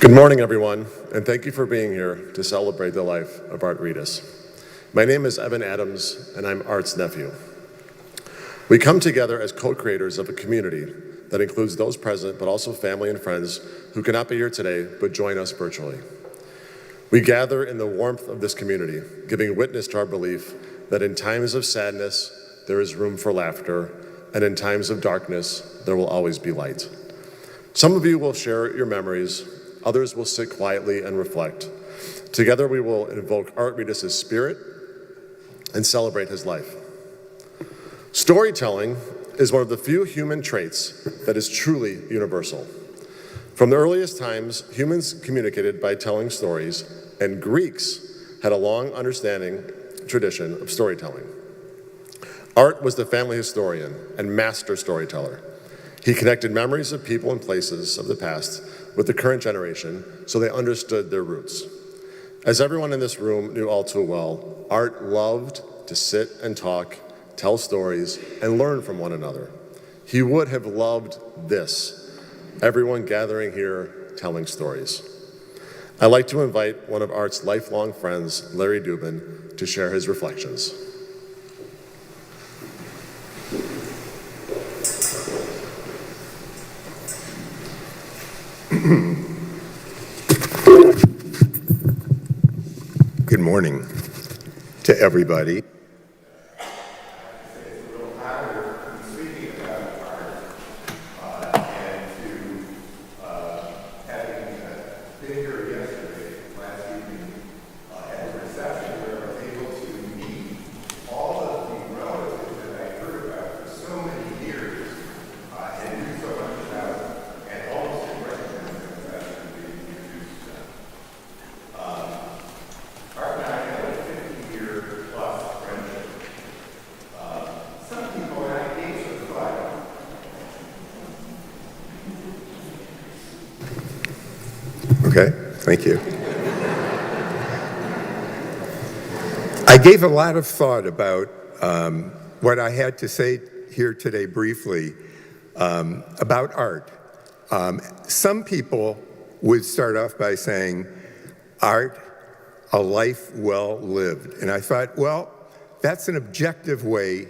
Good morning, everyone, and thank you for being here to celebrate the life of Art Ritas. My name is Evan Adams, and I'm Art's nephew. We come together as co-creators of a community that includes those present, but also family and friends who cannot be here today, but join us virtually. We gather in the warmth of this community, giving witness to our belief that in times of sadness, there is room for laughter, and in times of darkness, there will always be light. Some of you will share your memories, others will sit quietly and reflect. Together we will invoke Art Ritas' spirit and celebrate his life. Storytelling is one of the few human traits that is truly universal. From the earliest times, humans communicated by telling stories, and Greeks had a long tradition of storytelling. Art was the family historian and master storyteller. He connected memories of people and places of the past with the current generation so they understood their roots. As everyone in this room knew all too well, Art loved to sit and talk, tell stories, and learn from one another. He would have loved this, everyone gathering here telling stories. I'd like to invite one of Art's lifelong friends, Larry Dubin, to share his reflections. Good morning to everybody. Okay, thank you. I gave a lot of thought about what I had to say here today briefly about art. Some people would start off by saying, art, a life well lived. And I thought, well, that's an objective way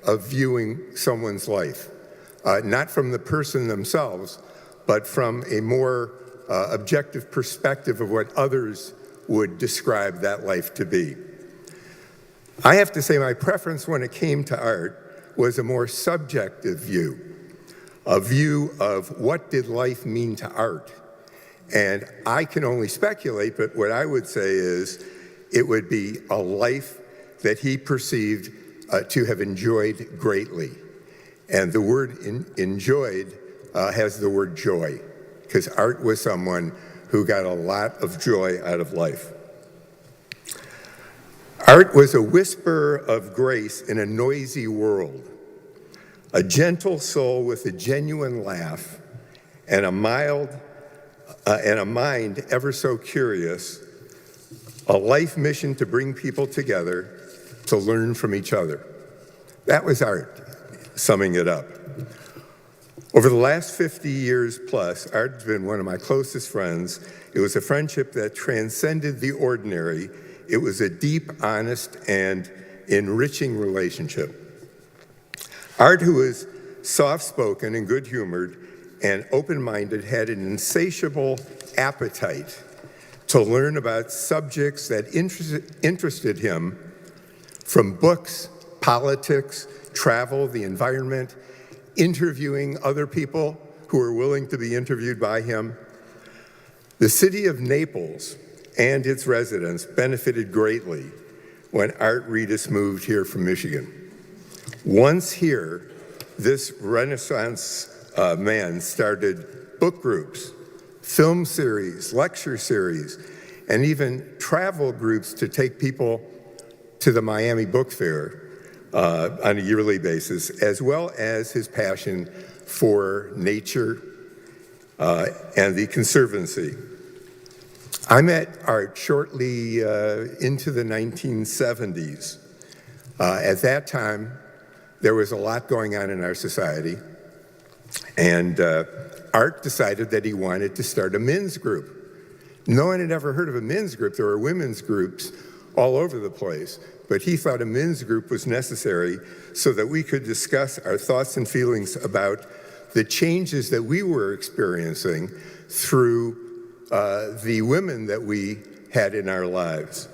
of viewing someone's life, not from the person themselves, but from a more objective perspective of what others would describe that life to be. I have to say my preference when it came to art was a more subjective view, a view of what did life mean to art. And I can only speculate, but what I would say is it would be a life that he perceived to have enjoyed greatly. And the word enjoyed has the word joy, because Art was someone who got a lot of joy out of life. Art was a whisper of grace in a noisy world, a gentle soul with a genuine laugh, and a mind ever so curious, a life mission to bring people together to learn from each other. That was Art, summing it up. Over the last 50 years plus, Art's been one of my closest friends. It was a friendship that transcended the ordinary. It was a deep, honest, and enriching relationship. Art, who was soft-spoken and good-humored and open-minded, had an insatiable appetite to learn about subjects that interested him, from books, politics, travel, the environment, interviewing other people who were willing to be interviewed by him. The city of Naples and its residents benefited greatly when Art Ritas moved here from Michigan. Once here, this Renaissance man started book groups, film series, lecture series, and even travel groups to take people to the Miami Book Fair on a yearly basis, as well as his passion for nature and the Conservancy. I met Art shortly into the 1970s. At that time, there was a lot going on in our society, and Art decided that he wanted to start a men's group No one had ever heard of a men's group. There were women's groups all over the place, but he thought a men's group was necessary so that we could discuss our thoughts and feelings about the changes that we were experiencing through the women that we had in our lives.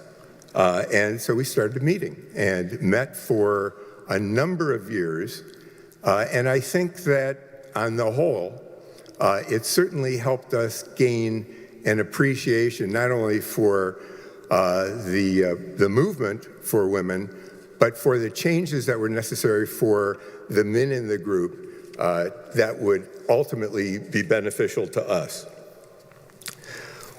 And so we started meeting and met for a number of years. And I think that on the whole, it certainly helped us gain an appreciation not only for the movement for women, but for the changes that were necessary for the men in the group that would ultimately be beneficial to us.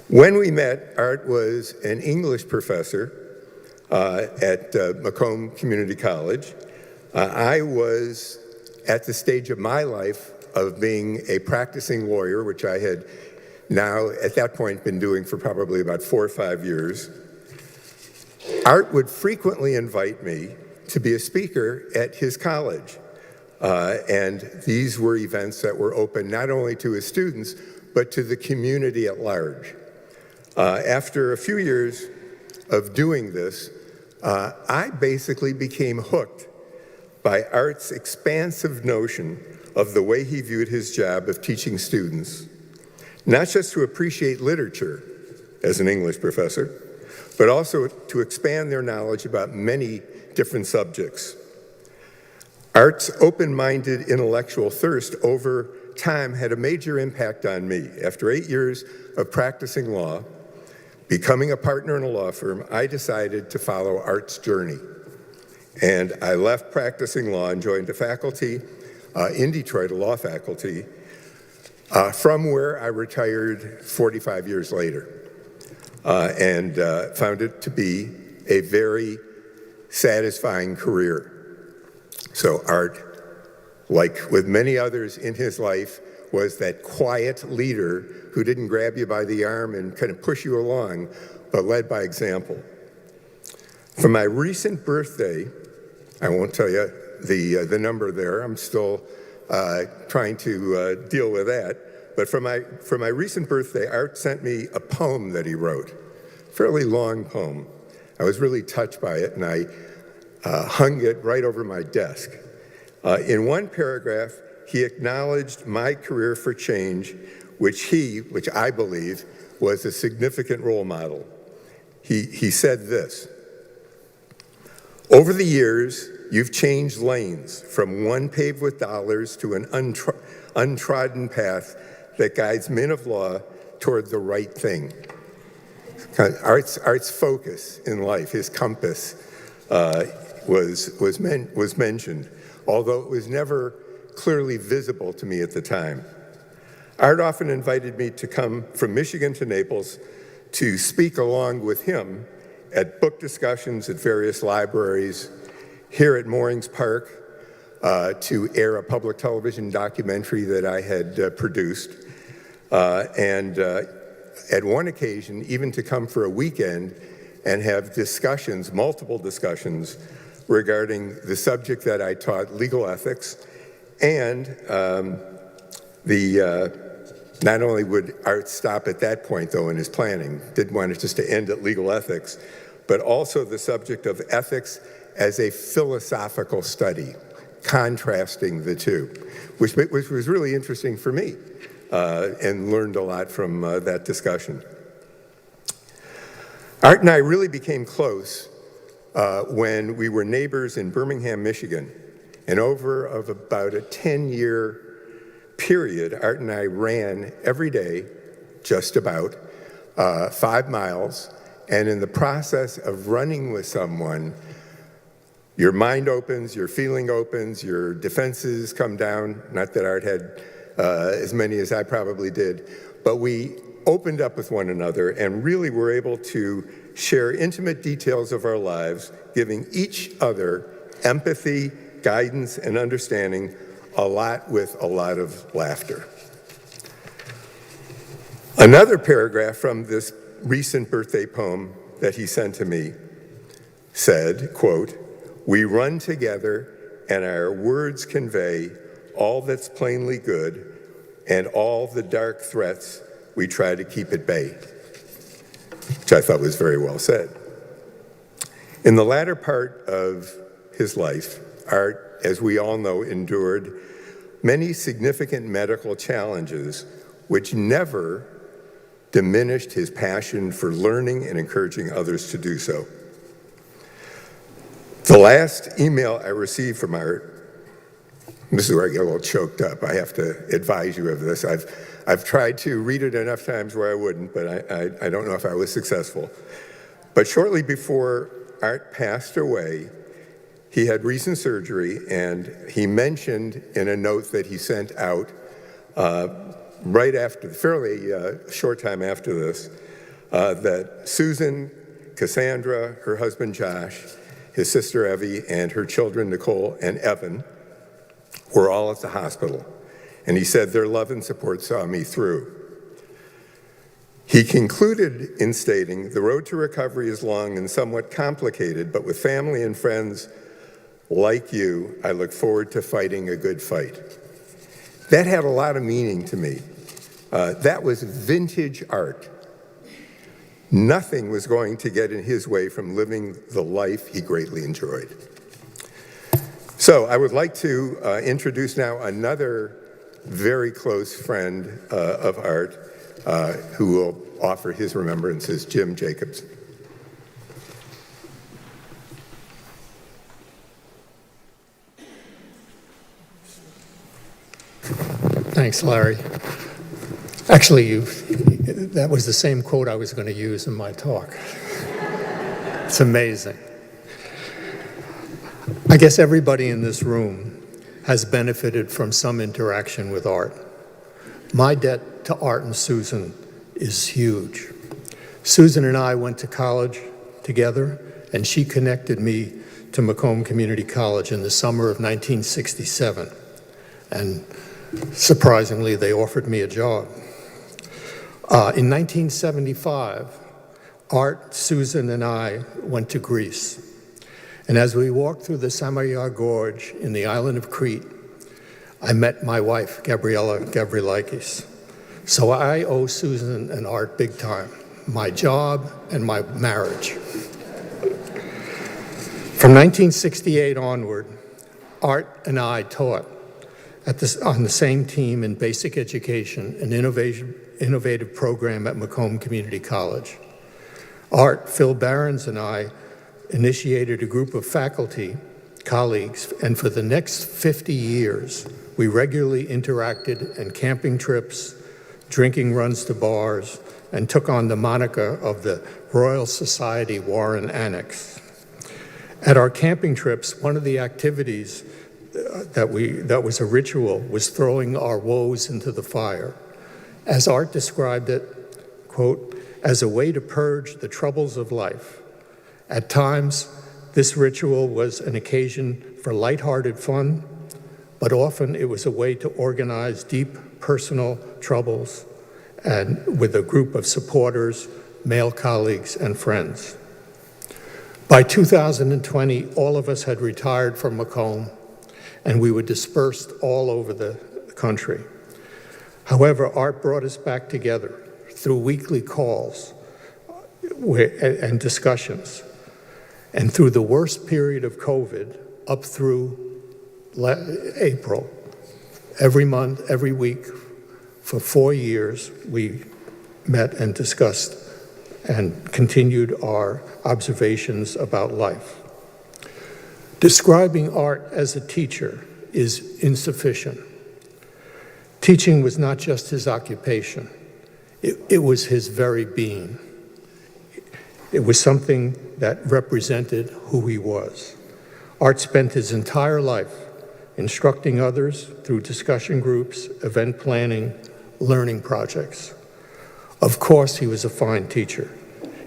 When we met, Art was an English professor at Macomb Community College. I was at the stage of my life of being a practicing lawyer, which I had now, at that point, been doing for probably about 4 or 5 years. Art would frequently invite me to be a speaker at his college. And these were events that were open not only to his students, but to the community at large. After a few years of doing this, I basically became hooked by Art's expansive notion of the way he viewed his job of teaching students, not just to appreciate literature as an English professor, but also to expand their knowledge about many different subjects. Art's open-minded intellectual thirst over time had a major impact on me. After 8 years of practicing law, becoming a partner in a law firm, I decided to follow Art's journey. And I left practicing law and joined a faculty in Detroit, a law faculty, from where I retired 45 years later, and found it to be a very satisfying career. So Art, like with many others in his life, was that quiet leader who didn't grab you by the arm and kind of push you along, but led by example. For my recent birthday, I won't tell you the number there. I'm still trying to deal with that. But for my recent birthday, Art sent me a poem that he wrote, a fairly long poem. I was really touched by it, and I hung it right over my desk. In one paragraph, he acknowledged my career for change, which I believe, was a significant role model. He said this: "Over the years, you've changed lanes from one paved with dollars to an untrodden path that guides men of law toward the right thing." Art's focus in life, his compass, was mentioned, although it was never clearly visible to me at the time. Art often invited me to come from Michigan to Naples to speak along with him at book discussions at various libraries, here at Moorings Park, to air a public television documentary that I had produced, and at one occasion, even to come for a weekend and have discussions, multiple discussions, regarding the subject that I taught, legal ethics, and not only would Art stop at that point, though, in his planning, didn't want it just to end at legal ethics, but also the subject of ethics as a philosophical study, contrasting the two, which was really interesting for me, and learned a lot from that discussion. Art and I really became close when we were neighbors in Birmingham, Michigan. And over of about a 10-year period, Art and I ran every day, just about 5 miles. And in the process of running with someone, your mind opens, your feeling opens, your defenses come down. Not that Art had as many as I probably did, but we opened up with one another and really were able to share intimate details of our lives, giving each other empathy, guidance, and understanding, a lot with a lot of laughter. Another paragraph from this recent birthday poem that he sent to me said, quote, "We run together and our words convey all that's plainly good and all the dark threats we try to keep at bay." which I thought was very well said. In the latter part of his life, Art, as we all know, endured many significant medical challenges which never diminished his passion for learning and encouraging others to do so. The last email I received from Art, this is where I get a little choked up. I have to advise you of this. I've tried to read it enough times where I wouldn't, but I don't know if I was successful. But shortly before Art passed away, he had recent surgery, and he mentioned in a note that he sent out right after, fairly short time after this, that Susan, Cassandra, her husband Josh, his sister Evie, and her children Nicole and Evan were all at the hospital. And he said their love and support saw me through. He concluded in stating, "The road to recovery is long and somewhat complicated, but with family and friends like you, I look forward to fighting a good fight." That had a lot of meaning to me. That was vintage Art. Nothing was going to get in his way from living the life he greatly enjoyed. So I would like to introduce now another very close friend of Art who will offer his remembrances, Jim Jacobs. Thanks, Larry. Actually, that was the same quote I was going to use in my talk. It's amazing. I guess everybody in this room has benefited from some interaction with Art. My debt to Art and Susan is huge. Susan and I went to college together, and she connected me to Macomb Community College in the summer of 1967. And surprisingly, they offered me a job. In 1975, Art, Susan, and I went to Greece. And as we walked through the Samoia Gorge in the island of Crete, I met my wife, Gabriella Gabrielakis. So I owe Susan and Art big time, my job and my marriage. From 1968 onward, Art and I taught on the same team in basic education, an innovative program at Macomb Community College. Art, Phil Barons, and I initiated a group of faculty, colleagues, and for the next 50 years, we regularly interacted in camping trips, drinking runs to bars, and took on the moniker of the Royal Society Warren Annex. At our camping trips, one of the activities that was a ritual was throwing our woes into the fire. As Art described it, quote, as a way to purge the troubles of life. At times, this ritual was an occasion for lighthearted fun, but often it was a way to organize deep personal troubles and with a group of supporters, male colleagues, and friends. By 2020, all of us had retired from Macomb, and we were dispersed all over the country. However, Art brought us back together through weekly calls and discussions. And through the worst period of COVID, up through April, every month, every week, for 4 years, we met and discussed and continued our observations about life. Describing Art as a teacher is insufficient. Teaching was not just his occupation. It was his very being. It was something that represented who he was. Art spent his entire life instructing others through discussion groups, event planning, learning projects. Of course, he was a fine teacher.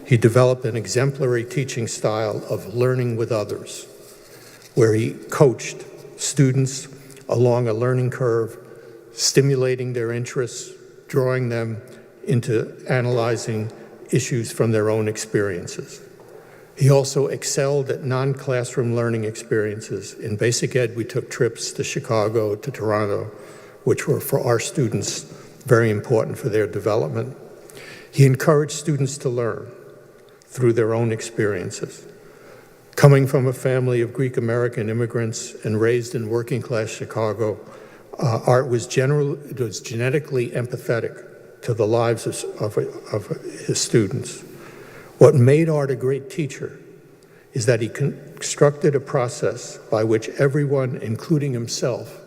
He developed an exemplary teaching style of learning with others, where he coached students along a learning curve, stimulating their interests, drawing them into analyzing issues from their own experiences. He also excelled at non-classroom learning experiences. In basic ed, we took trips to Chicago, to Toronto, which were for our students very important for their development. He encouraged students to learn, through their own experiences. Coming from a family of Greek-American immigrants and raised in working-class Chicago, Art was genetically empathetic to the lives of his students. What made Art a great teacher is that he constructed a process by which everyone, including himself,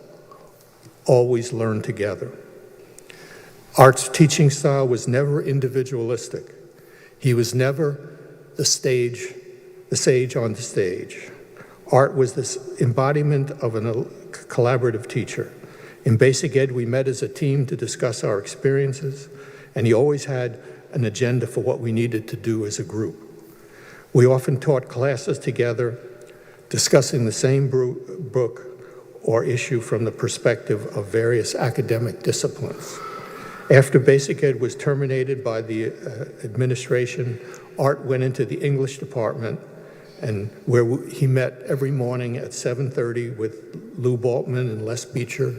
always learned together. Art's teaching style was never individualistic. He was never the sage on the stage. Art was this embodiment of a collaborative teacher. In basic ed, we met as a team to discuss our experiences, and he always had an agenda for what we needed to do as a group. We often taught classes together, discussing the same book or issue from the perspective of various academic disciplines. After basic ed was terminated by the administration, Art went into the English department, and where he met every morning at 7:30 with Lou Baltman and Les Beecher,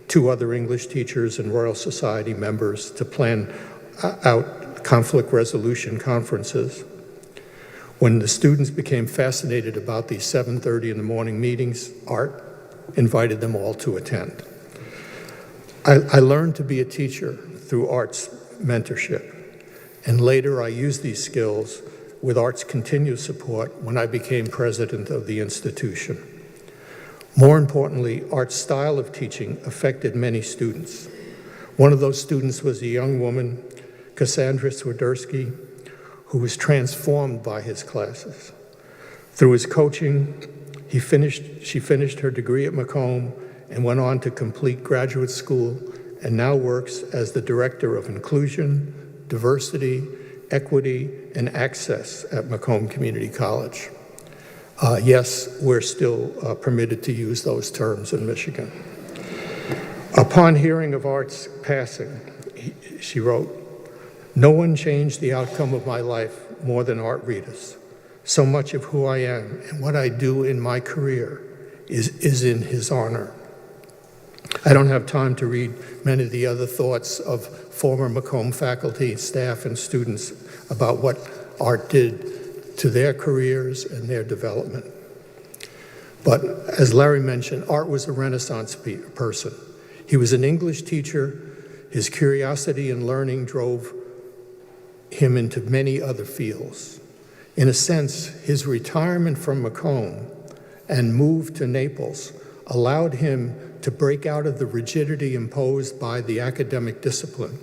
2 other English teachers and Royal Society members, to plan out conflict resolution conferences. When the students became fascinated about these 7:30 in the morning meetings, Art invited them all to attend. I learned to be a teacher through Art's mentorship, and later I used these skills with Art's continued support when I became president of the institution. More importantly, Art's style of teaching affected many students. One of those students was a young woman, Cassandra Swiderski, who was transformed by his classes. Through his coaching, she finished her degree at Macomb and went on to complete graduate school, and now works as the Director of Inclusion, Diversity, Equity, and Access at Macomb Community College. Yes, we're still permitted to use those terms in Michigan. Upon hearing of Art's passing, she wrote, "No one changed the outcome of my life more than Art Ritas. So much of who I am and what I do in my career is in his honor." I don't have time to read many of the other thoughts of former Macomb faculty, staff, and students about what Art did to their careers and their development. But as Larry mentioned, Art was a Renaissance person. He was an English teacher. His curiosity and learning drove him into many other fields. In a sense, his retirement from Macomb and move to Naples allowed him to break out of the rigidity imposed by the academic discipline.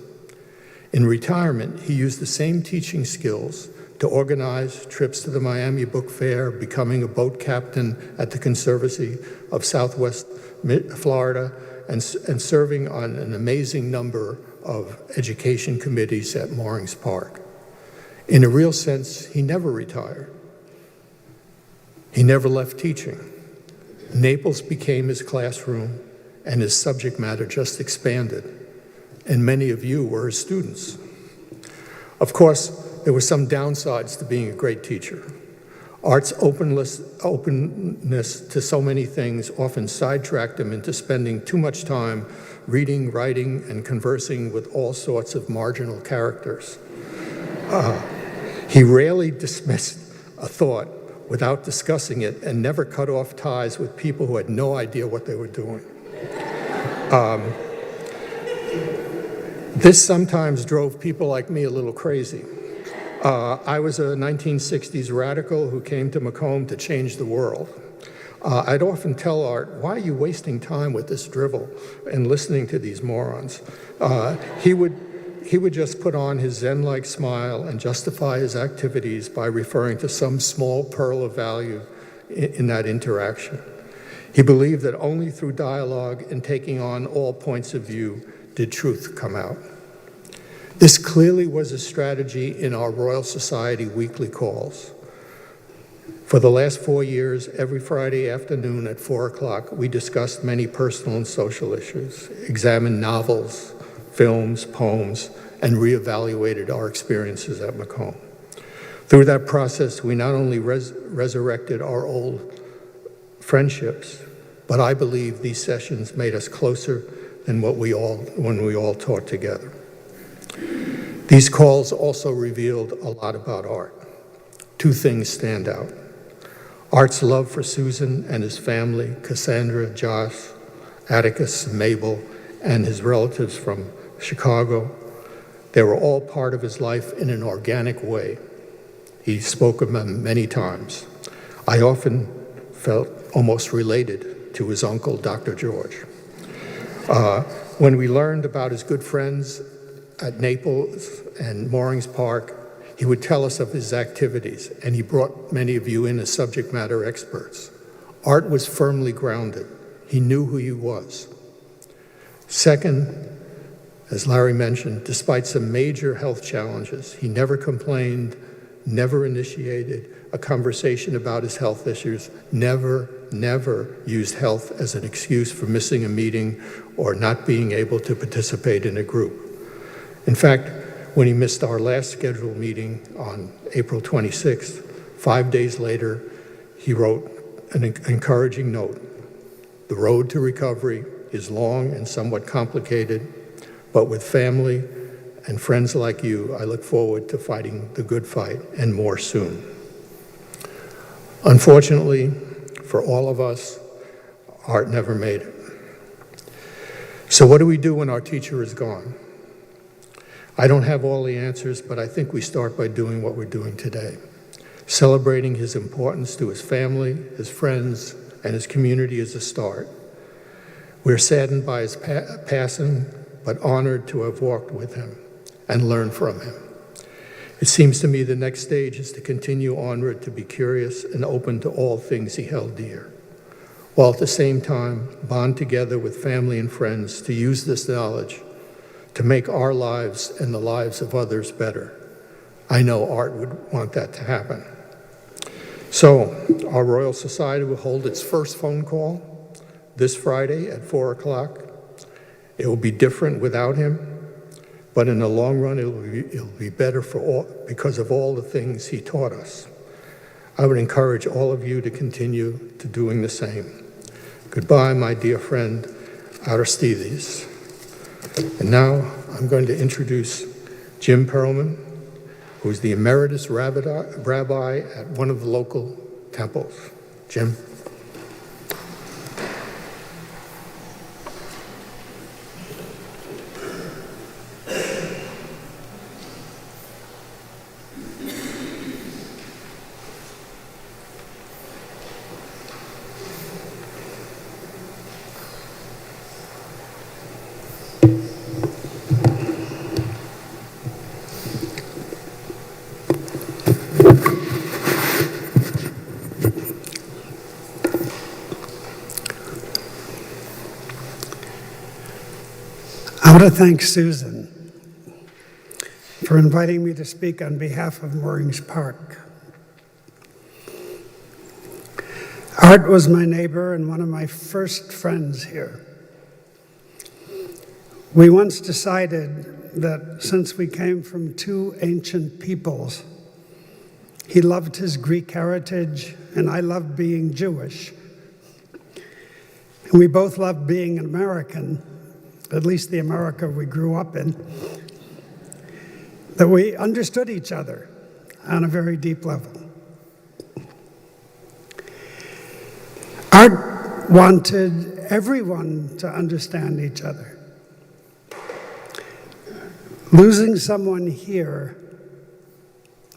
In retirement, he used the same teaching skills to organize trips to the Miami Book Fair, becoming a boat captain at the Conservancy of Southwest Florida, and serving on an amazing number of education committees at Moorings Park. In a real sense, he never retired. He never left teaching. Naples became his classroom, and his subject matter just expanded, and many of you were his students. Of course, there were some downsides to being a great teacher. Art's openness to so many things often sidetracked him into spending too much time reading, writing, and conversing with all sorts of marginal characters. He rarely dismissed a thought without discussing it, and never cut off ties with people who had no idea what they were doing. This sometimes drove people like me a little crazy. I was a 1960s radical who came to Macomb to change the world. I'd often tell Art, "Why are you wasting time with this drivel and listening to these morons?" He would just put on his Zen-like smile and justify his activities by referring to some small pearl of value in that interaction. He believed that only through dialogue and taking on all points of view did truth come out. This clearly was a strategy in our Royal Society weekly calls. For the last 4 years, every Friday afternoon at 4 o'clock, we discussed many personal and social issues, examined novels, films, poems, and reevaluated our experiences at Macomb. Through that process, we not only resurrected our old friendships, but I believe these sessions made us closer than when we all taught together. These calls also revealed a lot about Art. two things stand out. Art's love for Susan and his family, Cassandra, Josh, Atticus, Mabel, and his relatives from Chicago. They were all part of his life in an organic way. He spoke of them many times. I often felt almost related to his uncle, Dr. George. When we learned about his good friends at Naples and Moorings Park, he would tell us of his activities, and he brought many of you in as subject matter experts. Art was firmly grounded. He knew who he was. Second, as Larry mentioned, despite some major health challenges, he never complained, never initiated a conversation about his health issues, never used health as an excuse for missing a meeting or not being able to participate in a group. In fact, when he missed our last scheduled meeting on April 26th, 5 days later, he wrote an encouraging note. The road to recovery is long and somewhat complicated, but with family and friends like you, I look forward to fighting the good fight and more soon. Unfortunately, for all of us, Art never made it. So what do we do when our teacher is gone? I don't have all the answers, but I think we start by doing what we're doing today, celebrating his importance to his family, his friends, and his community as a start. We're saddened by his passing, but honored to have walked with him and learned from him. It seems to me the next stage is to continue onward, to be curious and open to all things he held dear, while at the same time bond together with family and friends to use this knowledge to make our lives and the lives of others better. I know Art would want that to happen. So, our Royal Society will hold its first phone call this Friday at 4 o'clock. It will be different without him, but in the long run, it'll be better for all because of all the things he taught us. I would encourage all of you to continue to doing the same. Goodbye, my dear friend, Aristides. And now I'm going to introduce Jim Perlman, who is the emeritus rabbi at one of the local temples. Jim. I want to thank Susan for inviting me to speak on behalf of Moorings Park. Art was my neighbor and one of my first friends here. We once decided that since we came from two ancient peoples, he loved his Greek heritage and I loved being Jewish. And we both loved being an American, at least the America we grew up in, that we understood each other on a very deep level. Art wanted everyone to understand each other. Losing someone here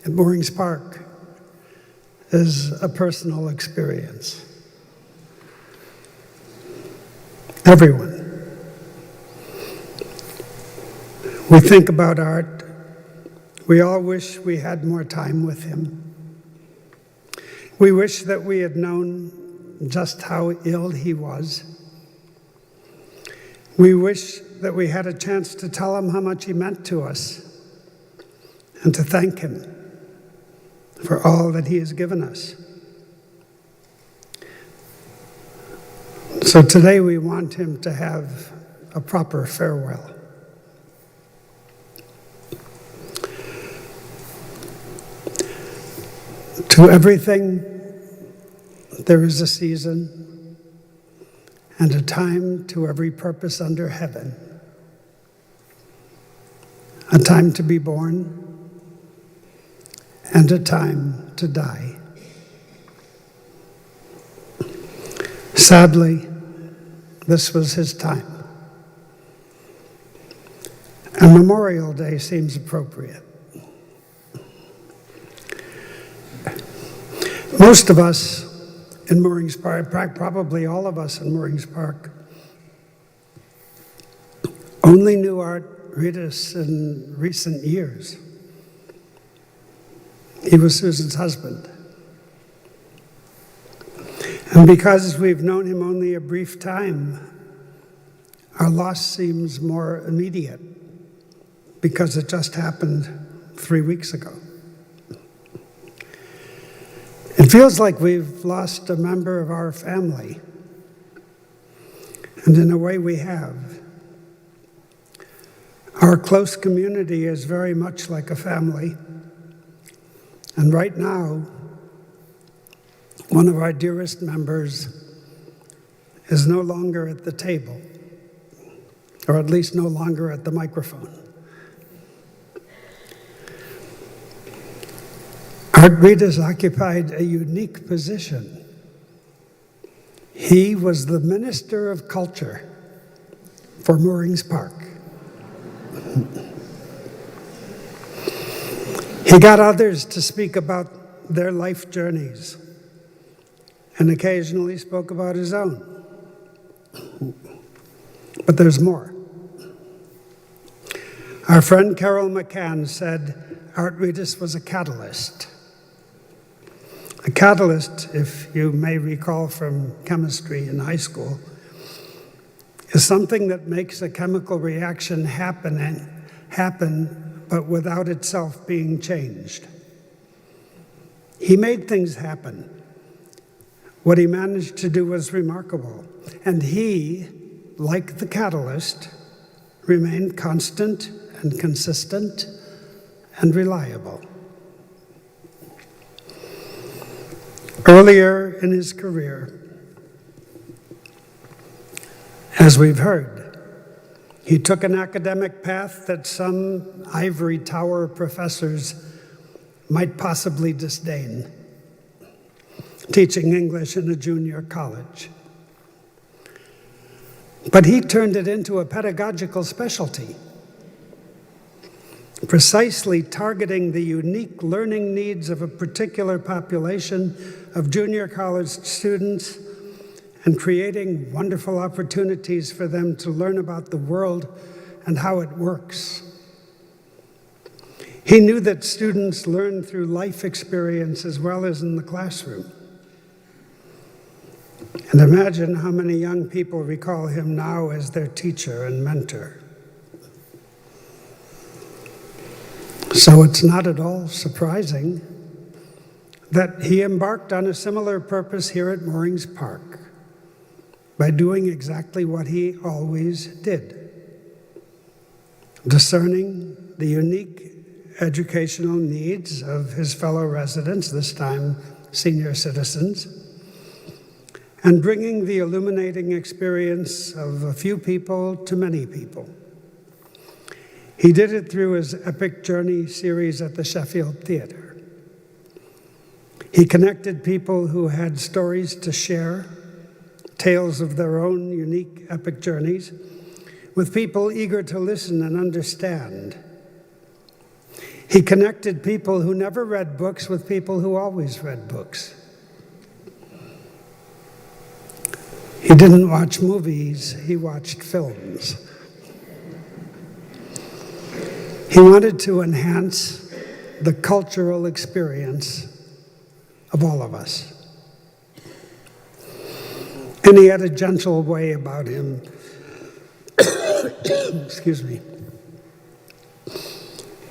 at Moorings Park is a personal experience. Everyone. We think about Art. We all wish we had more time with him. We wish that we had known just how ill he was. We wish that we had a chance to tell him how much he meant to us and to thank him for all that he has given us. So today we want him to have a proper farewell. To everything, there is a season and a time to every purpose under heaven. A time to be born and a time to die. Sadly, this was his time. And Memorial Day seems appropriate. Most of us in Moorings Park, probably all of us in Moorings Park, only knew Art Ritas in recent years. He was Susan's husband. And because we've known him only a brief time, our loss seems more immediate because it just happened 3 weeks ago. It feels like we've lost a member of our family, and in a way we have. Our close community is very much like a family, and right now, one of our dearest members is no longer at the table, or at least no longer at the microphone. Art Ritas occupied a unique position. He was the Minister of Culture for Moorings Park. He got others to speak about their life journeys and occasionally spoke about his own. But there's more. Our friend Carol McCann said Art Ritas was a catalyst. A catalyst, if you may recall from chemistry in high school, is something that makes a chemical reaction happen, but without itself being changed. He made things happen. What he managed to do was remarkable. And he, like the catalyst, remained constant and consistent and reliable. Earlier in his career, as we've heard, he took an academic path that some ivory tower professors might possibly disdain, teaching English in a junior college. But he turned it into a pedagogical specialty, precisely targeting the unique learning needs of a particular population of junior college students and creating wonderful opportunities for them to learn about the world and how it works. He knew that students learn through life experience as well as in the classroom. And imagine how many young people recall him now as their teacher and mentor. So it's not at all surprising that he embarked on a similar purpose here at Moorings Park by doing exactly what he always did, discerning the unique educational needs of his fellow residents, this time senior citizens, and bringing the illuminating experience of a few people to many people. He did it through his Epic Journey series at the Sheffield Theater. He connected people who had stories to share, tales of their own unique epic journeys, with people eager to listen and understand. He connected people who never read books with people who always read books. He didn't watch movies, he watched films. He wanted to enhance the cultural experience of all of us. And he had a gentle way about him. Excuse me.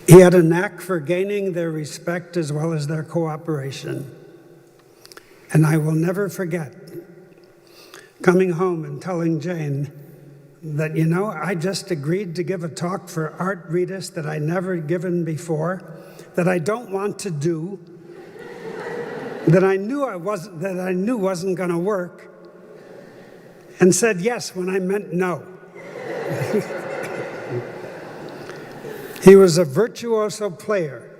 He had a knack for gaining their respect as well as their cooperation. And I will never forget coming home and telling Jane that, you know, I just agreed to give a talk for Art Ritas that I never given before, that I don't want to do, that I knew wasn't going to work, and said yes when I meant no. He was a virtuoso player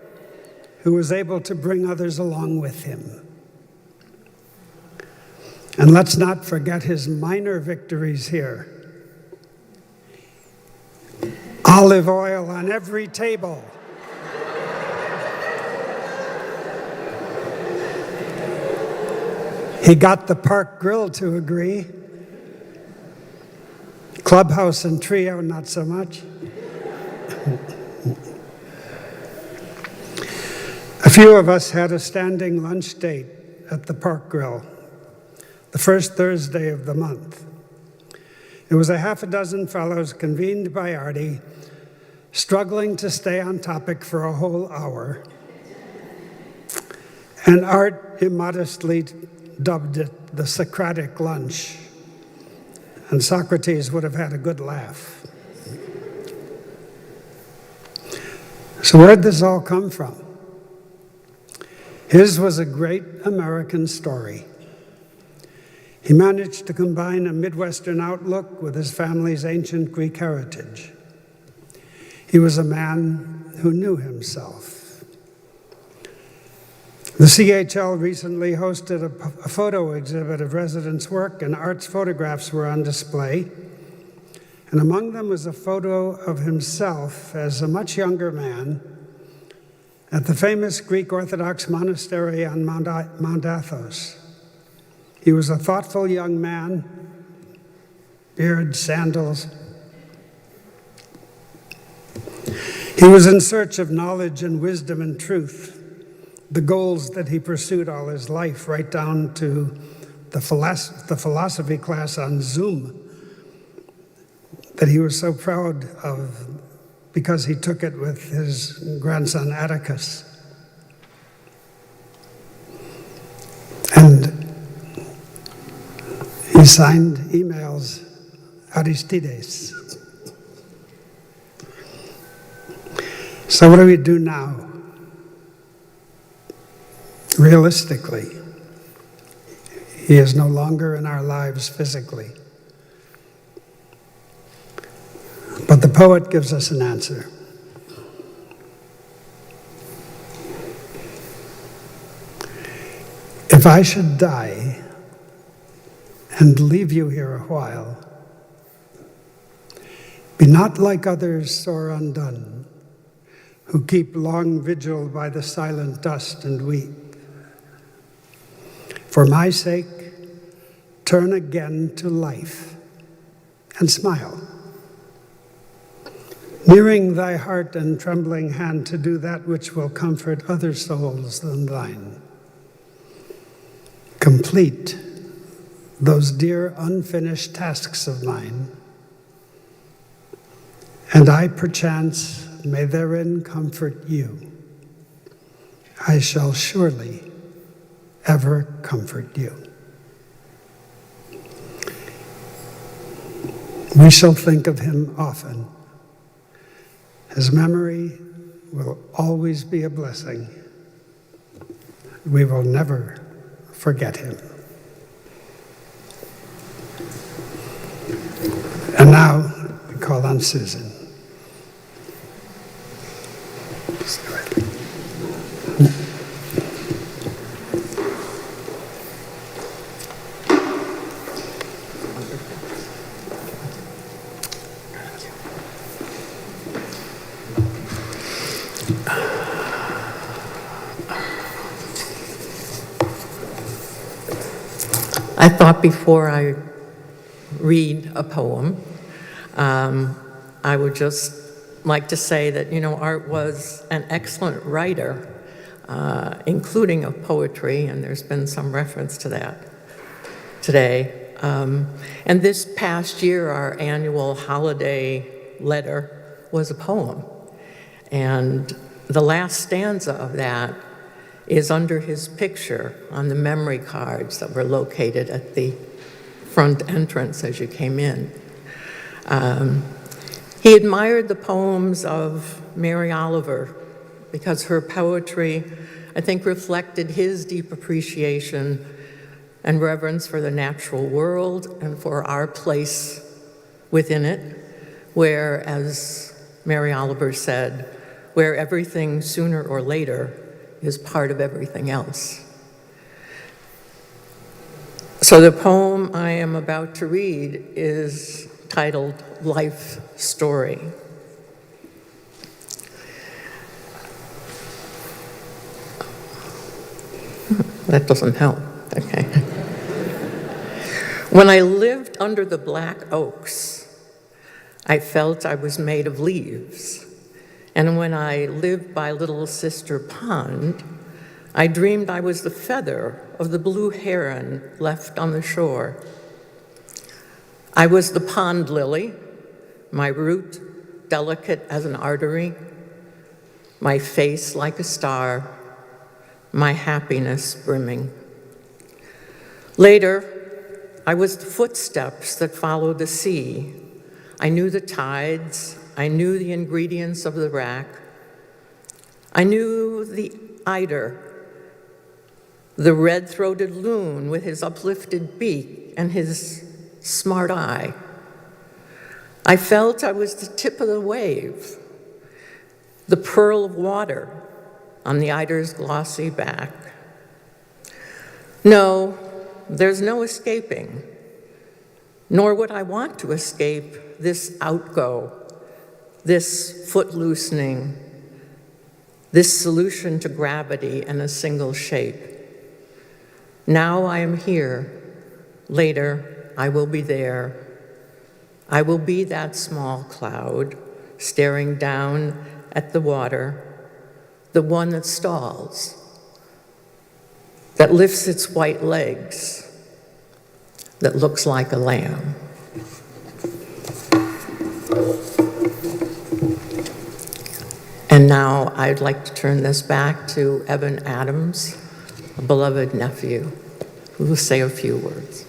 who was able to bring others along with him. And let's not forget his minor victories here. Olive oil on every table. He got the park grill to agree. Clubhouse and trio, not so much. A few of us had a standing lunch date at the park grill, the first Thursday of the month. It was a half a dozen fellows convened by Artie, struggling to stay on topic for a whole hour. And Art immodestly dubbed it the Socratic lunch, and Socrates would have had a good laugh. So where'd this all come from? His was a great American story. He managed to combine a Midwestern outlook with his family's ancient Greek heritage. He was a man who knew himself. The CHL recently hosted a photo exhibit of residents' work, and Art's photographs were on display. And among them was a photo of himself as a much younger man at the famous Greek Orthodox monastery on Mount Athos. He was a thoughtful young man, beard, sandals. He was in search of knowledge and wisdom and truth, the goals that he pursued all his life, right down to the philosophy class on Zoom that he was so proud of because he took it with his grandson Atticus. And he signed emails Aristides. So what do we do now? Realistically, he is no longer in our lives physically. But the poet gives us an answer. If I should die and leave you here a while, be not like others sore undone, who keep long vigil by the silent dust and weep. For my sake, turn again to life and smile, nearing thy heart and trembling hand to do that which will comfort other souls than thine. Complete those dear unfinished tasks of mine, and I perchance may therein comfort you. I shall surely ever comfort you. We shall think of him often. His memory will always be a blessing. We will never forget him. And now we call on Susan. I thought before I read a poem, I would just like to say that, Art was an excellent writer, including of poetry, and there's been some reference to that today. And this past year, our annual holiday letter was a poem. And the last stanza of that is under his picture on the memory cards that were located at the front entrance as you came in. He admired the poems of Mary Oliver because her poetry, I think, reflected his deep appreciation and reverence for the natural world and for our place within it, where, as Mary Oliver said, where everything sooner or later is part of everything else. So the poem I am about to read is titled Life Story. That doesn't help, okay. When I lived under the black oaks, I felt I was made of leaves. And when I lived by Little Sister Pond, I dreamed I was the feather of the blue heron left on the shore. I was the pond lily, my root delicate as an artery, my face like a star, my happiness brimming. Later, I was the footsteps that follow the sea. I knew the tides, I knew the ingredients of the rack. I knew the eider, the red-throated loon with his uplifted beak and his smart eye. I felt I was the tip of the wave, the pearl of water on the eider's glossy back. No, there's no escaping, nor would I want to escape this outgo, this foot loosening, this solution to gravity in a single shape. Now I am here, later I will be there. I will be that small cloud staring down at the water, the one that stalls, that lifts its white legs, that looks like a lamb. And now I'd like to turn this back to Evan Adams, a beloved nephew, who will say a few words.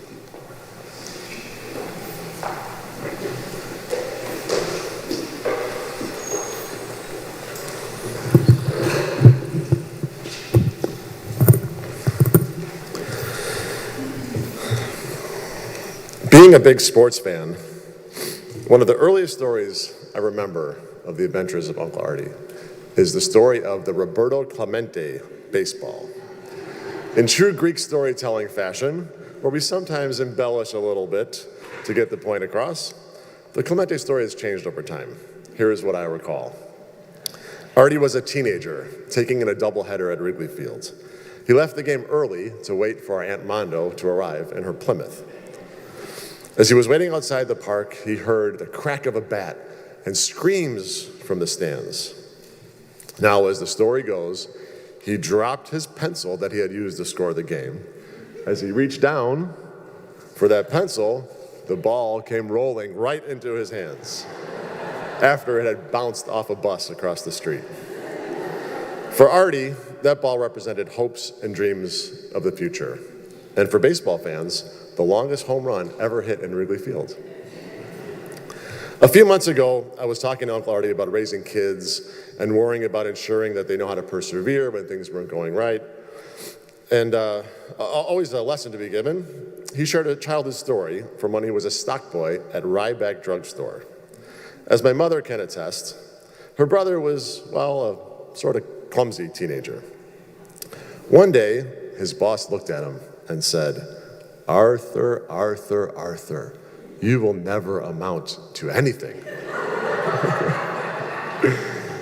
Being a big sports fan, one of the earliest stories I remember of the adventures of Uncle Artie is the story of the Roberto Clemente baseball. In true Greek storytelling fashion, where we sometimes embellish a little bit to get the point across, the Clemente story has changed over time. Here is what I recall. Artie was a teenager, taking in a doubleheader at Wrigley Field. He left the game early to wait for our Aunt Mondo to arrive in her Plymouth. As he was waiting outside the park, he heard the crack of a bat and screams from the stands. Now, as the story goes, he dropped his pencil that he had used to score the game. As he reached down for that pencil, the ball came rolling right into his hands after it had bounced off a bus across the street. For Artie, that ball represented hopes and dreams of the future. And for baseball fans, the longest home run ever hit in Wrigley Field. A few months ago, I was talking to Uncle Artie about raising kids and worrying about ensuring that they know how to persevere when things weren't going right. And always a lesson to be given. He shared a childhood story from when he was a stock boy at Ryback Drugstore. As my mother can attest, her brother was, well, a sort of clumsy teenager. One day, his boss looked at him and said, "Arthur, Arthur, Arthur, you will never amount to anything."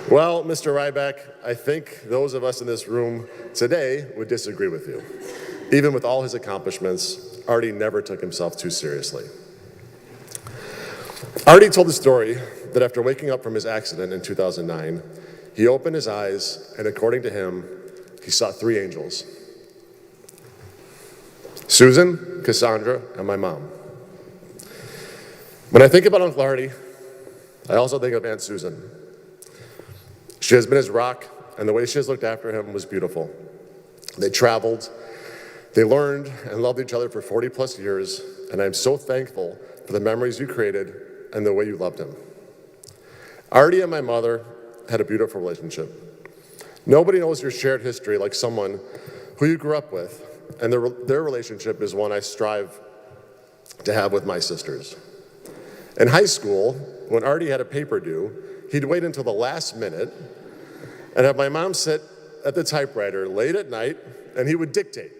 Well, Mr. Ryback, I think those of us in this room today would disagree with you. Even with all his accomplishments, Artie never took himself too seriously. Artie told the story that after waking up from his accident in 2009, he opened his eyes, and according to him, he saw 3 angels: Susan, Cassandra, and my mom. When I think about Uncle Artie, I also think of Aunt Susan. She has been his rock, and the way she has looked after him was beautiful. They traveled, they learned and loved each other for 40 plus years, and I'm so thankful for the memories you created and the way you loved him. Artie and my mother had a beautiful relationship. Nobody knows your shared history like someone who you grew up with, and their relationship is one I strive to have with my sisters. In high school, when Artie had a paper due, he'd wait until the last minute and have my mom sit at the typewriter late at night, and he would dictate.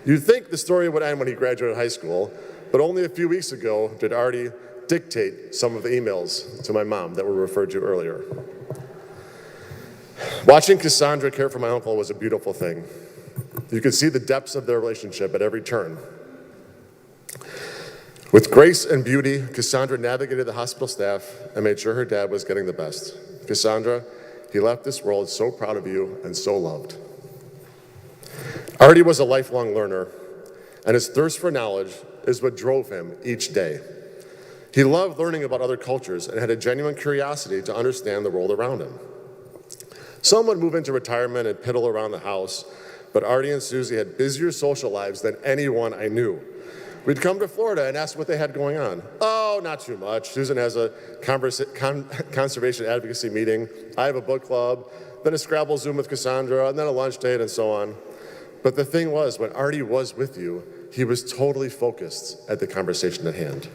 You'd think the story would end when he graduated high school, but only a few weeks ago did Artie dictate some of the emails to my mom that were referred to earlier. Watching Cassandra care for my uncle was a beautiful thing. You could see the depths of their relationship at every turn. With grace and beauty, Cassandra navigated the hospital staff and made sure her dad was getting the best. Cassandra, he left this world so proud of you and so loved. Artie was a lifelong learner, and his thirst for knowledge is what drove him each day. He loved learning about other cultures and had a genuine curiosity to understand the world around him. Some would move into retirement and piddle around the house, but Artie and Susie had busier social lives than anyone I knew. We'd come to Florida and ask what they had going on. Oh, not too much. Susan has a conservation advocacy meeting. I have a book club, then a Scrabble Zoom with Cassandra, and then a lunch date, and so on. But the thing was, when Artie was with you, he was totally focused at the conversation at hand.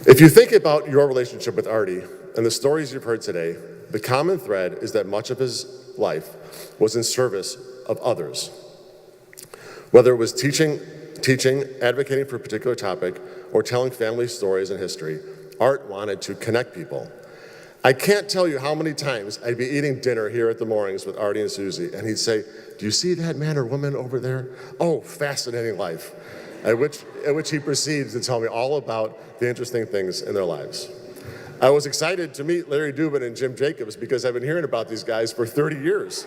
If you think about your relationship with Artie and the stories you've heard today, the common thread is that much of his life was in service of others. Whether it was teaching, advocating for a particular topic, or telling family stories and history, Art wanted to connect people. I can't tell you how many times I'd be eating dinner here at the Moorings with Artie and Susie, and he'd say, "Do you see that man or woman over there? Oh, fascinating life." At which he proceeds to tell me all about the interesting things in their lives. I was excited to meet Larry Dubin and Jim Jacobs because I've been hearing about these guys for 30 years.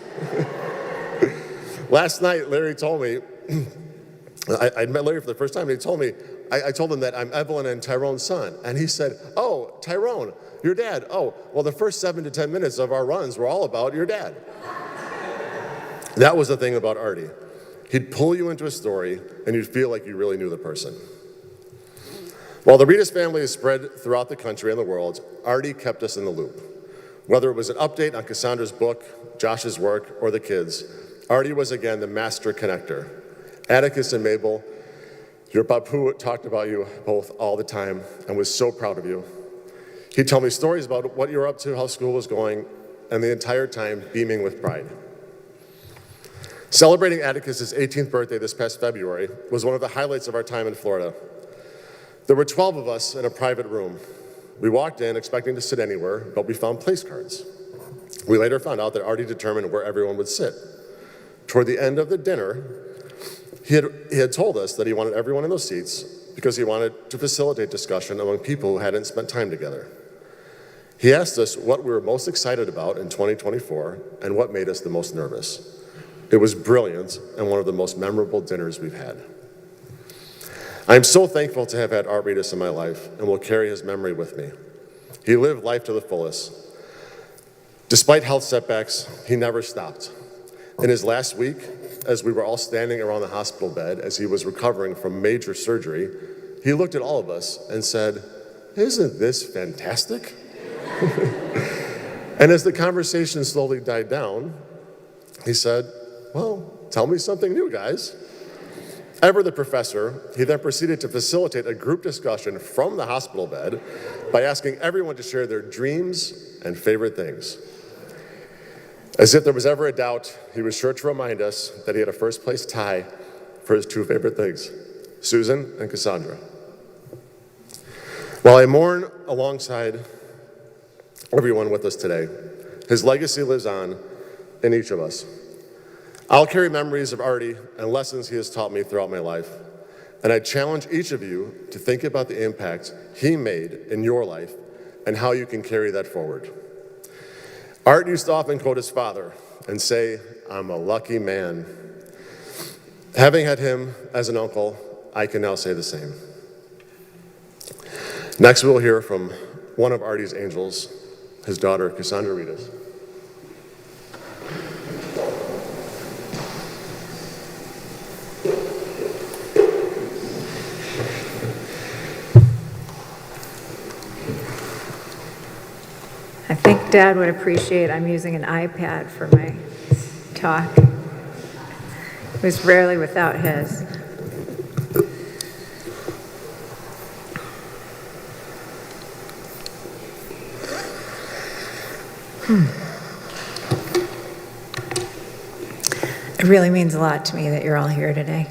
Last night, Larry told me, I met Larry for the first time, and he told me, I told him that I'm Evelyn and Tyrone's son. And he said, "Oh, Tyrone, your dad. Oh, well, the first 7 to 10 minutes of our runs were all about your dad." That was the thing about Artie. He'd pull you into a story, and you'd feel like you really knew the person. While the Ritas family is spread throughout the country and the world, Artie kept us in the loop. Whether it was an update on Cassandra's book, Josh's work, or the kids, Artie was again the master connector. Atticus and Mabel, your papu talked about you both all the time and was so proud of you. He'd tell me stories about what you were up to, how school was going, and the entire time beaming with pride. Celebrating Atticus's 18th birthday this past February was one of the highlights of our time in Florida. There were 12 of us in a private room. We walked in expecting to sit anywhere, but we found place cards. We later found out that Artie determined where everyone would sit. Toward the end of the dinner, he had told us that he wanted everyone in those seats because he wanted to facilitate discussion among people who hadn't spent time together. He asked us what we were most excited about in 2024 and what made us the most nervous. It was brilliant and one of the most memorable dinners we've had. I'm so thankful to have had Art Ritas in my life and will carry his memory with me. He lived life to the fullest. Despite health setbacks, he never stopped. In his last week, as we were all standing around the hospital bed as he was recovering from major surgery, he looked at all of us and said, "Isn't this fantastic?" And as the conversation slowly died down, he said, "Well, tell me something new, guys." Ever the professor, he then proceeded to facilitate a group discussion from the hospital bed by asking everyone to share their dreams and favorite things. As if there was ever a doubt, he was sure to remind us that he had a first-place tie for his two favorite things, Susan and Cassandra. While I mourn alongside everyone with us today, his legacy lives on in each of us. I'll carry memories of Artie and lessons he has taught me throughout my life, and I challenge each of you to think about the impact he made in your life and how you can carry that forward. Art used to often quote his father and say, "I'm a lucky man." Having had him as an uncle, I can now say the same. Next, we'll hear from one of Artie's angels, his daughter, Cassandra Ritas. I think Dad would appreciate I'm using an iPad for my talk. It was rarely without his. really means a lot to me that you're all here today.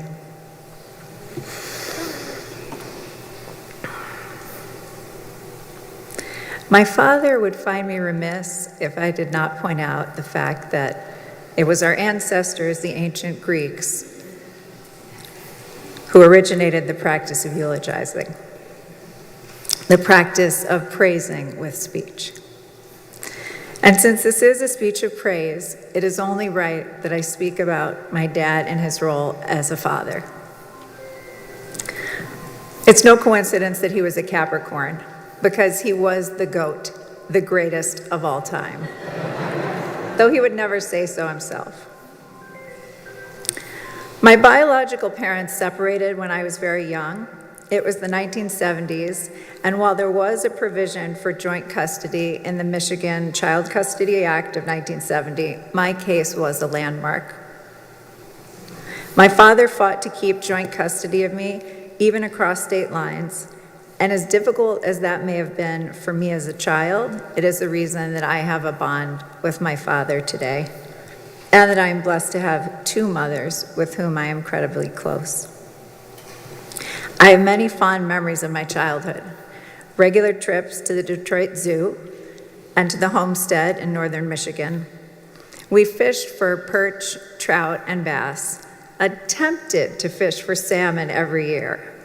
My father would find me remiss if I did not point out the fact that it was our ancestors, the ancient Greeks, who originated the practice of eulogizing, the practice of praising with speech. And since this is a speech of praise, it is only right that I speak about my dad and his role as a father. It's no coincidence that he was a Capricorn, because he was the GOAT, the greatest of all time, though he would never say so himself. My biological parents separated when I was very young. It was the 1970s, and while there was a provision for joint custody in the Michigan Child Custody Act of 1970, my case was a landmark. My father fought to keep joint custody of me, even across state lines. And as difficult as that may have been for me as a child, it is the reason that I have a bond with my father today, and that I am blessed to have two mothers with whom I am incredibly close. I have many fond memories of my childhood, regular trips to the Detroit Zoo and to the homestead in northern Michigan. We fished for perch, trout, and bass, attempted to fish for salmon every year.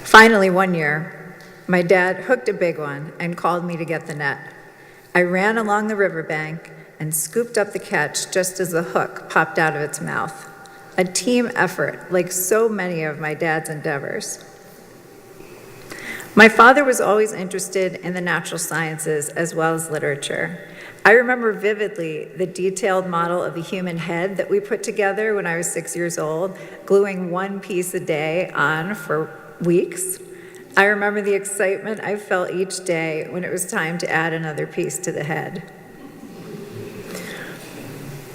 Finally, one year, my dad hooked a big one and called me to get the net. I ran along the riverbank and scooped up the catch just as the hook popped out of its mouth. A team effort, like so many of my dad's endeavors. My father was always interested in the natural sciences as well as literature. I remember vividly the detailed model of the human head that we put together when I was 6 years old, gluing one piece a day on for weeks. I remember the excitement I felt each day when it was time to add another piece to the head.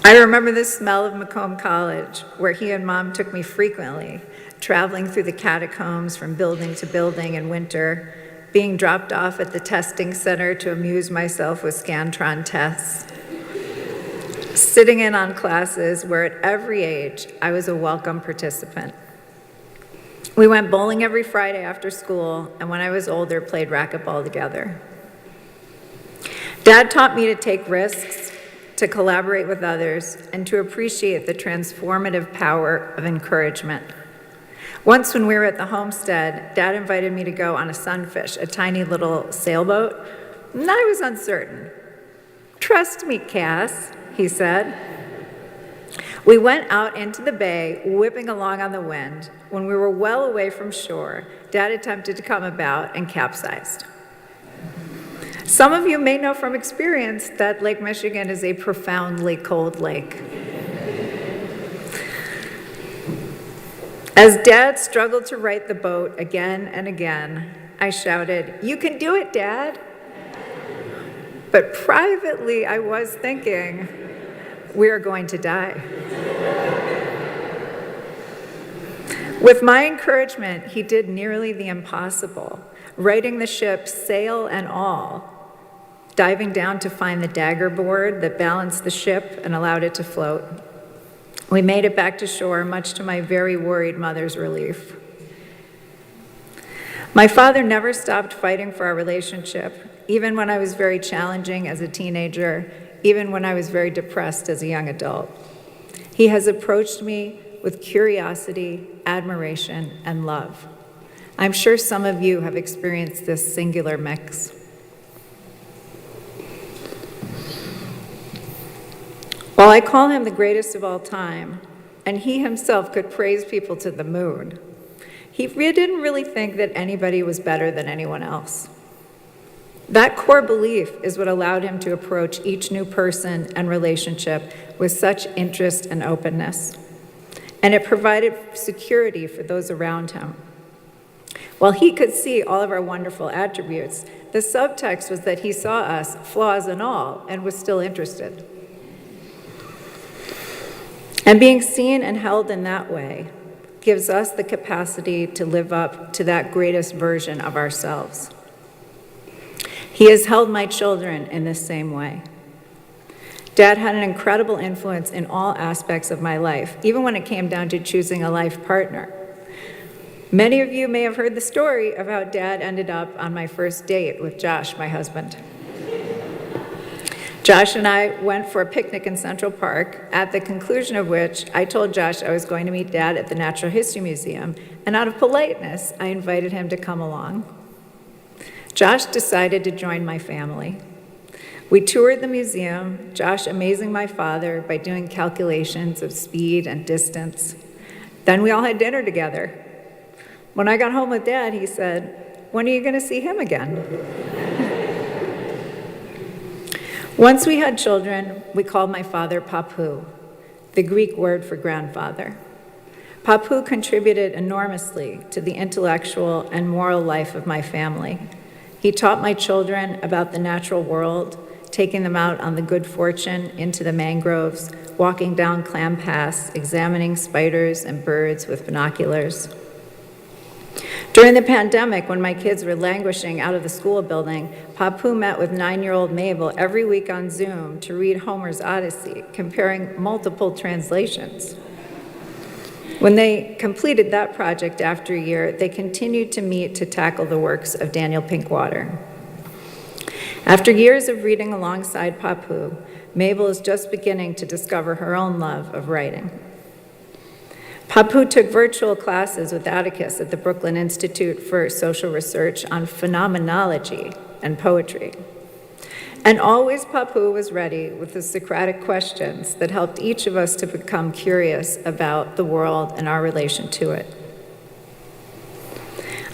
I remember the smell of Macomb College, where he and Mom took me frequently, traveling through the catacombs from building to building in winter, being dropped off at the testing center to amuse myself with Scantron tests, sitting in on classes where at every age I was a welcome participant. We went bowling every Friday after school, and when I was older, played racquetball together. Dad taught me to take risks, to collaborate with others, and to appreciate the transformative power of encouragement. Once when we were at the homestead, Dad invited me to go on a sunfish, a tiny little sailboat, and I was uncertain. "Trust me, Cass," he said. We went out into the bay, whipping along on the wind. When we were well away from shore, Dad attempted to come about and capsized. Some of you may know from experience that Lake Michigan is a profoundly cold lake. As Dad struggled to right the boat again and again, I shouted, "You can do it, Dad!" But privately, I was thinking, we are going to die. With my encouragement, he did nearly the impossible, righting the ship sail and all, diving down to find the dagger board that balanced the ship and allowed it to float. We made it back to shore, much to my very worried mother's relief. My father never stopped fighting for our relationship, even when I was very challenging as a teenager, even when I was very depressed as a young adult. He has approached me with curiosity, admiration, and love. I'm sure some of you have experienced this singular mix. While I call him the greatest of all time, and he himself could praise people to the moon, he didn't really think that anybody was better than anyone else. That core belief is what allowed him to approach each new person and relationship with such interest and openness. And it provided security for those around him. While he could see all of our wonderful attributes, the subtext was that he saw us, flaws and all, and was still interested. And being seen and held in that way gives us the capacity to live up to that greatest version of ourselves. He has held my children in this same way. Dad had an incredible influence in all aspects of my life, even when it came down to choosing a life partner. Many of you may have heard the story of how Dad ended up on my first date with Josh, my husband. Josh and I went for a picnic in Central Park, at the conclusion of which I told Josh I was going to meet Dad at the Natural History Museum, and out of politeness, I invited him to come along. Josh decided to join my family. We toured the museum, Josh amazing my father by doing calculations of speed and distance. Then we all had dinner together. When I got home with Dad, he said, "When are you going to see him again?" Once we had children, we called my father Papu, the Greek word for grandfather. Papu contributed enormously to the intellectual and moral life of my family. He taught my children about the natural world, taking them out on the good fortune into the mangroves, walking down clam paths, examining spiders and birds with binoculars. During the pandemic, when my kids were languishing out of the school building, Papu met with 9-year-old Mabel every week on Zoom to read Homer's Odyssey, comparing multiple translations. When they completed that project after a year, they continued to meet to tackle the works of Daniel Pinkwater. After years of reading alongside Papu, Mabel is just beginning to discover her own love of writing. Papu took virtual classes with Atticus at the Brooklyn Institute for Social Research on phenomenology and poetry. And always Papu was ready with the Socratic questions that helped each of us to become curious about the world and our relation to it.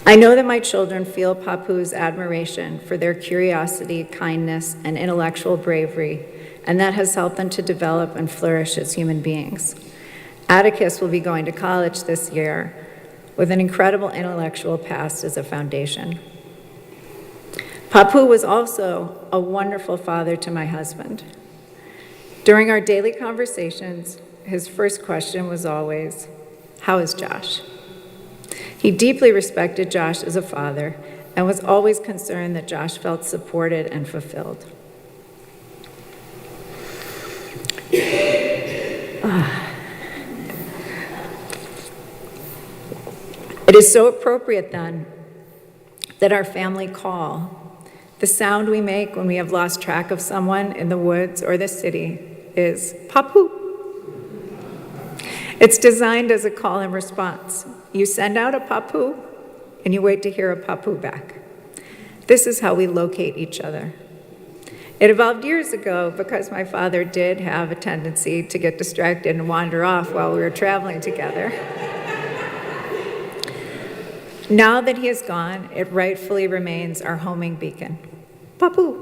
I know that my children feel Papu's admiration for their curiosity, kindness, and intellectual bravery, and that has helped them to develop and flourish as human beings. Atticus will be going to college this year with an incredible intellectual past as a foundation. Papu was also a wonderful father to my husband. During our daily conversations, his first question was always, "How is Josh?" He deeply respected Josh as a father and was always concerned that Josh felt supported and fulfilled. It is so appropriate then that our family call, the sound we make when we have lost track of someone in the woods or the city, is Papu. It's designed as a call and response. You send out a Papu, and you wait to hear a Papu back. This is how we locate each other. It evolved years ago because my father did have a tendency to get distracted and wander off while we were traveling together. Now that he is gone, it rightfully remains our homing beacon. Papu.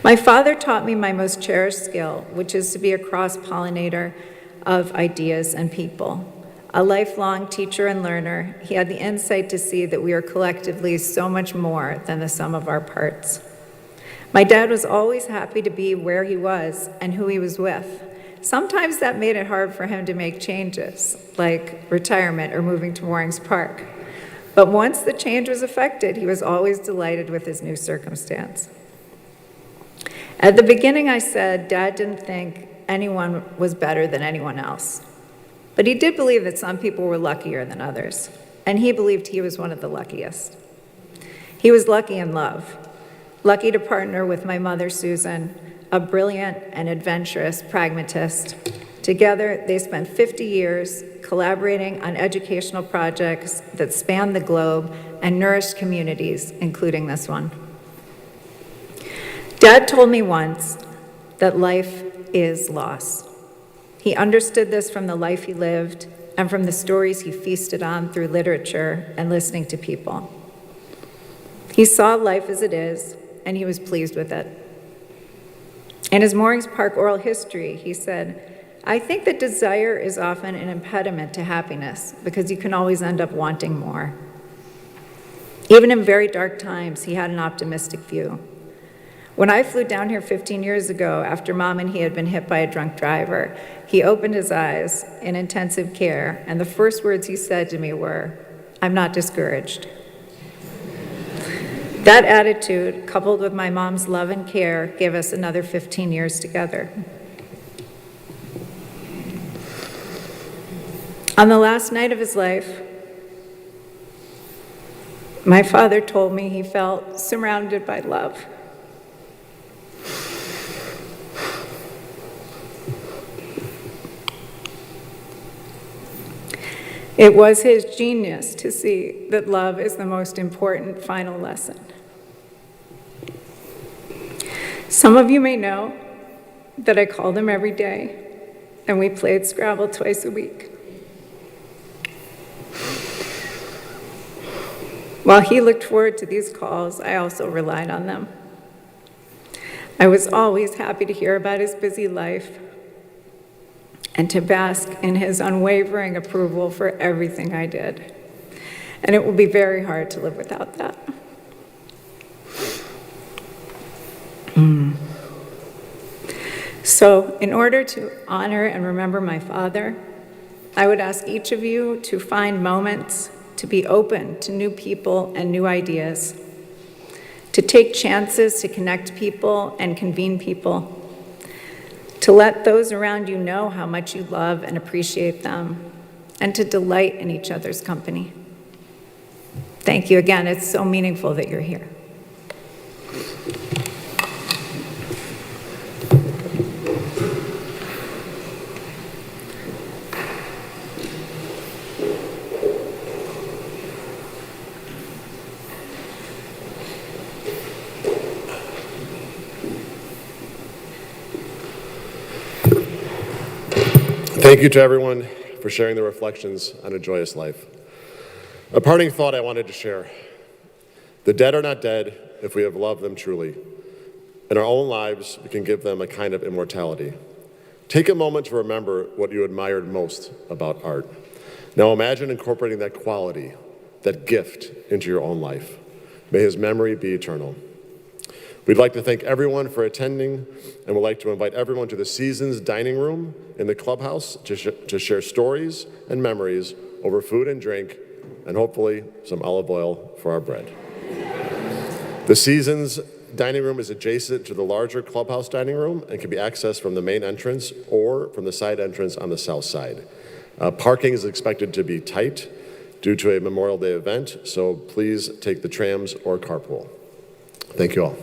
My father taught me my most cherished skill, which is to be a cross-pollinator of ideas and people. A lifelong teacher and learner, he had the insight to see that we are collectively so much more than the sum of our parts. My dad was always happy to be where he was and who he was with. Sometimes that made it hard for him to make changes, like retirement or moving to Moorings Park. But once the change was effected, he was always delighted with his new circumstance. At the beginning, I said Dad didn't think anyone was better than anyone else. But he did believe that some people were luckier than others, and he believed he was one of the luckiest. He was lucky in love, lucky to partner with my mother, Susan, a brilliant and adventurous pragmatist. Together, they spent 50 years collaborating on educational projects that spanned the globe and nourished communities, including this one. Dad told me once that life is loss. He understood this from the life he lived and from the stories he feasted on through literature and listening to people. He saw life as it is, and he was pleased with it. In his Moorings Park oral history, he said, "I think that desire is often an impediment to happiness because you can always end up wanting more." Even in very dark times, he had an optimistic view. When I flew down here 15 years ago after Mom and he had been hit by a drunk driver, he opened his eyes in intensive care, and the first words he said to me were, "I'm not discouraged." That attitude, coupled with my mom's love and care, gave us another 15 years together. On the last night of his life, my father told me he felt surrounded by love. It was his genius to see that love is the most important final lesson. Some of you may know that I called him every day, and we played Scrabble twice a week. While he looked forward to these calls, I also relied on them. I was always happy to hear about his busy life and to bask in his unwavering approval for everything I did. And it will be very hard to live without that. So, in order to honor and remember my father, I would ask each of you to find moments to be open to new people and new ideas, to take chances to connect people and convene people, to let those around you know how much you love and appreciate them, and to delight in each other's company. Thank you again. It's so meaningful that you're here. Thank you to everyone for sharing their reflections on a joyous life. A parting thought I wanted to share. The dead are not dead if we have loved them truly. In our own lives, we can give them a kind of immortality. Take a moment to remember what you admired most about art. Now imagine incorporating that quality, that gift, into your own life. May his memory be eternal. We'd like to thank everyone for attending, and would like to invite everyone to the Seasons Dining Room in the clubhouse to share stories and memories over food and drink, and hopefully some olive oil for our bread. The Seasons Dining Room is adjacent to the larger clubhouse dining room and can be accessed from the main entrance or from the side entrance on the south side. Parking is expected to be tight due to a Memorial Day event, so please take the trams or carpool. Thank you all.